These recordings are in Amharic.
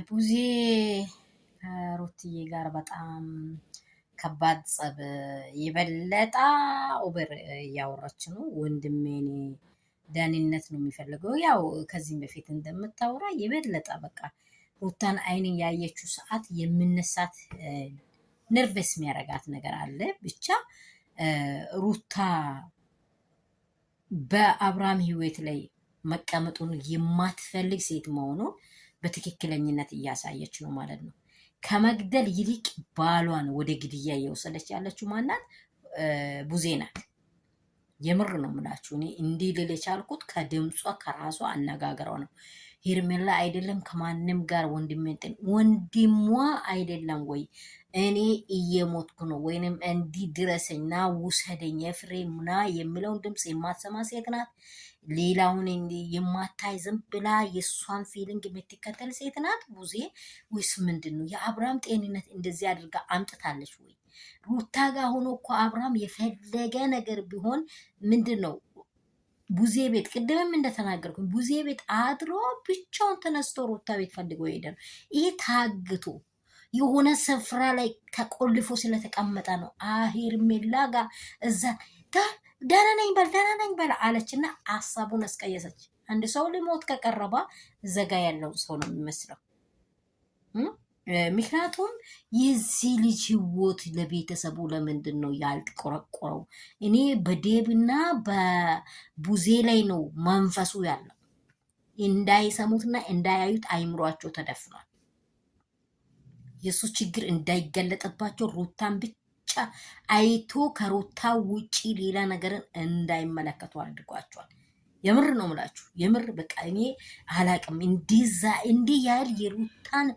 ቡዜ ከሩትዬ ጋር በጣም ከባድ ጸብ የበለጠ ኦቨር እያወራች ነው። ወንድሜኔ ዳኒነት ነው የሚፈልገው። ያው ከዚህም በፊት እንደምታወራ የበለጠ በቃ ሩታን አይን ያየችው ሰዓት የምነሳት ነርቨስ የሚያረጋት ነገር አለ። ብቻ ሩታ በአብርሃም ህይወት ላይ መቀመጡን የማትፈልግ ሴት መሆኑን በትክክለኝነት እያሳየች ነው ማለት ነው። ከመግደል ይልቅ ባሏን ወደ ግድያ እየወሰደች ያለችው ማናት? ቡዜ ናት። የምር ነው የምላችሁ። እኔ እንዲህ ልል የቻልኩት ከድምጿ ከራሷ አነጋገሯ ነው። ሄርሜላ አይደለም ከማንም ጋር ወንድሟ አይደለም ወይ እኔ እየሞትኩ ነው ወይንም እንዲህ ድረሰኝ ና ውሰደኝ ኤፍሬም ና የሚለውን ድምፅ የማትሰማ ሴት ናት። ሌላውን የማታይ ዝም ብላ የእሷን ፊሊንግ የምትከተል ሴት ናት ቡዜ ወይስ ምንድን ነው? የአብርሃም ጤንነት እንደዚህ አድርጋ አምጥታለች ወይ? ሩታ ጋር ሆኖ እኮ አብርሃም የፈለገ ነገር ቢሆን ምንድን ነው ቡዜ ቤት ቅድምም እንደተናገርኩኝ ቡዜ ቤት አድሮ ብቻውን ተነስቶ ሩታ ቤት ፈልጎ ሄደ ነው። ይሄ ታግቶ የሆነ ስፍራ ላይ ተቆልፎ ስለተቀመጠ ነው። ሄርሜላ ጋር እዛ ደህና ነኝ በል አለችና ሀሳቡን አስቀየሰች። አንድ ሰው ሊሞት ከቀረባ ዘጋ ያለው ሰው ነው የሚመስለው። ምክንያቱም የዚህ ልጅ ህይወት ለቤተሰቡ ለምንድን ነው ያልቆረቆረው? እኔ በዴብና በቡዜ ላይ ነው መንፈሱ ያለው። እንዳይሰሙትና እንዳያዩት አይምሯቸው ተደፍኗል። የሱ ችግር እንዳይገለጥባቸው ሩታን ብቻ አይቶ ከሩታ ውጪ ሌላ ነገርን እንዳይመለከቱ አድርጓቸዋል። የምር ነው ምላችሁ። የምር በቃ እኔ አላቅም። እንዲህ ያህል የሩታን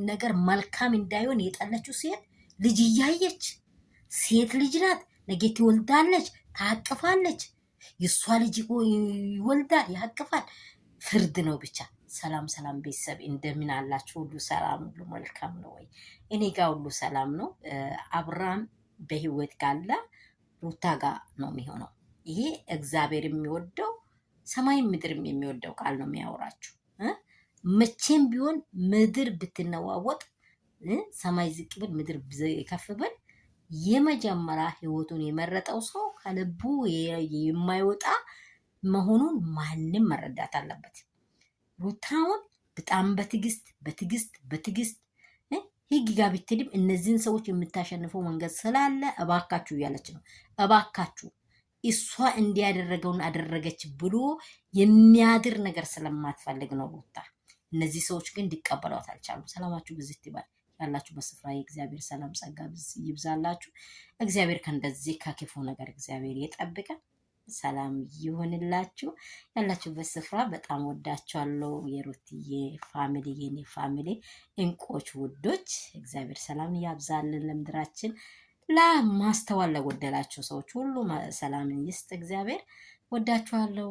ነገር መልካም እንዳይሆን የጠለችው ሴት ልጅ እያየች ሴት ልጅ ናት፣ ነገ ትወልዳለች፣ ታቅፋለች። የእሷ ልጅ ይወልዳል፣ ያቅፋል። ፍርድ ነው ብቻ። ሰላም ቤተሰብ እንደምን አላችሁ? ሁሉ ሰላም፣ ሁሉ መልካም ነው ወይ? እኔ ጋር ሁሉ ሰላም ነው። አብርሃም በህይወት ካለ ሩታ ጋር ነው የሚሆነው። ይሄ እግዚአብሔር የሚወደው ሰማይ ምድርም የሚወደው ቃል ነው የሚያወራችሁ። መቼም ቢሆን ምድር ብትነዋወጥ ሰማይ ዝቅ ብል ምድር ከፍ ብል የመጀመሪያ ህይወቱን የመረጠው ሰው ከልቡ የማይወጣ መሆኑን ማንም መረዳት አለበት። ሩታውን በጣም በትዕግስት ህግ ጋር ብትሄድም እነዚህን ሰዎች የምታሸንፈው መንገድ ስላለ እባካችሁ እያለች ነው። እባካችሁ እሷ እንዲያደረገውን አደረገች ብሎ የሚያድር ነገር ስለማትፈልግ ነው ሩታ። እነዚህ ሰዎች ግን እንዲቀበሏት አልቻሉም። ሰላማችሁ ብዝት ይባል። ያላችሁ በስፍራ የእግዚአብሔር ሰላም ጸጋ ይብዛላችሁ። እግዚአብሔር ከእንደዚህ ከክፉ ነገር እግዚአብሔር ይጠብቀን። ሰላም ይሁንላችሁ። ያላችሁበት ስፍራ በጣም ወዳችኋለሁ። የሩትዬ ፋሚሊ፣ የኔ ፋሚሊ እንቆች ውዶች፣ እግዚአብሔር ሰላም ያብዛልን ለምድራችን። ለማስተዋል ለጎደላቸው ሰዎች ሁሉ ሰላምን ይስጥ እግዚአብሔር። ወዳችኋለሁ።